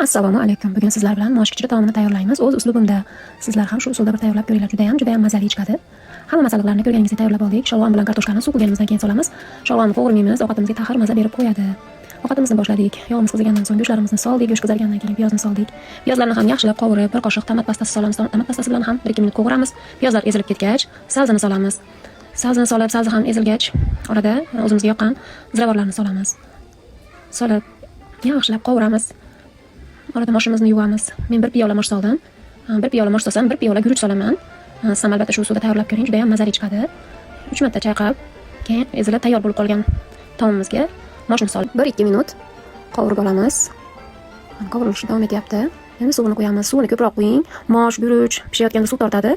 Assalomu alaykum. Bugun sizlar bilan mosh kichri taomini tayyorlaymiz. O'z uslubimda. Sizlar ham shu usulda bir tayyorlab ko'ringlar. Juda ham mazali chiqadi. Hamma masalliqlarni ko'rganingizdek tayyorlab oldik. Sholg'om bilan kartoshkani suv quyganimizdan keyin solamiz. Sholg'omni qovurmaymiz. Ovqatimizga tahir maza berib qo'yadi. Ovqatimizni boshladik. Yog'imiz qizigandan so'ng go'shtlarimizni soldik. Go'sht qizargandan keyin piyozni soldik. Piyozlarni ham yaxshilab qovurib, bir qoshiq tomat pastasi solamiz. Tomat pastasi bilan ham 1-2 minut qovuramiz. Piyozlar ezilib ketgach, salzini solamiz. Salzini solib, salzi ham ezilgach, orada o'zimizga yoqqan ziravorlarni solamiz. Solib, yaxshilab qovuramiz. Orada moshimizni yuvamiz. Men 1 piyola mosh soldim. 1 piyola mosh solsam, 1 piyola guruch solaman. Siz ham albatta shu usulda tayyorlab ko'ring, juda ham mazali chiqadi. 3 marta chayqab, keyin ezilib tayyor bo'lib qolgan taomimizga moshni solib 1-2 minut qovurib olamiz. Qovurilishi davom etyapti. Endi suvini qo'yamiz. Suvini ko'proq qo'ying. Mosh, guruch pishayotganda suv tortadi.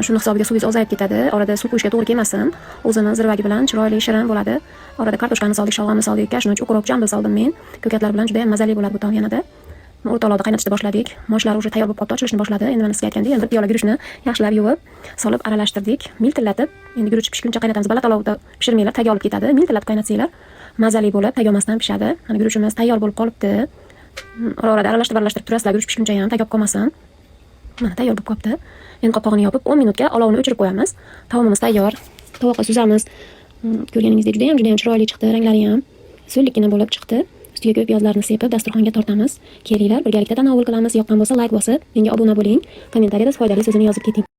Shuni hisobiga suvingiz ozayib ketadi. Orada suv qo'yishga to'g'ri kelmasin. O'zini zirvagi bilan chiroyli, shirin bo'ladi. Orada kartoshkani soldik, sholg'omni soldik, kashnuch, uqroq, jambil soldim men. Ko'katlar bilan juda ham mazali bo'ladi bu taom yanada. O'rtoqlarda qaynatishni boshladik. Moshlar уже tayyor bo'lib qoldi, ochilishni boshladi. Endi mana sizga aytgandek, yana 1 piyola guruchni yaxshilab yuvib, solib aralashtirdik. Miltillatib, endi guruch pishguncha qaynatamiz. Baland olovda pishirmanglar, tagi olib ketadi. Miltillatib qaynatsanglar, mazali bo'lib, tagi olmasdan pishadi. Mana guruchimiz tayyor bo'lib qolibdi. Orada aralashtirib turasizlar, guruch pishguncha ham tagi olib qolmasin. Mana tayyor bo'lib qolibdi. Endi qopqog'ini yopib 10 minutga olovni o'chirib qo'yamiz. Taomimiz tayyor. Tovoqqa suzamiz. Ko'rganingizdek juda ham chiroyli chiqdi, ranglari ham so'llikkina bo'lib chiqdi. Ustiga ko'p piyozlarni sepib dasturxonga tortamiz. Kelinglar, birgalikda tanovul qilamiz. Yoqqan bo'lsa like bosib, menga obuna bo'ling. Kommentariyada foydali so'zini yozib keting.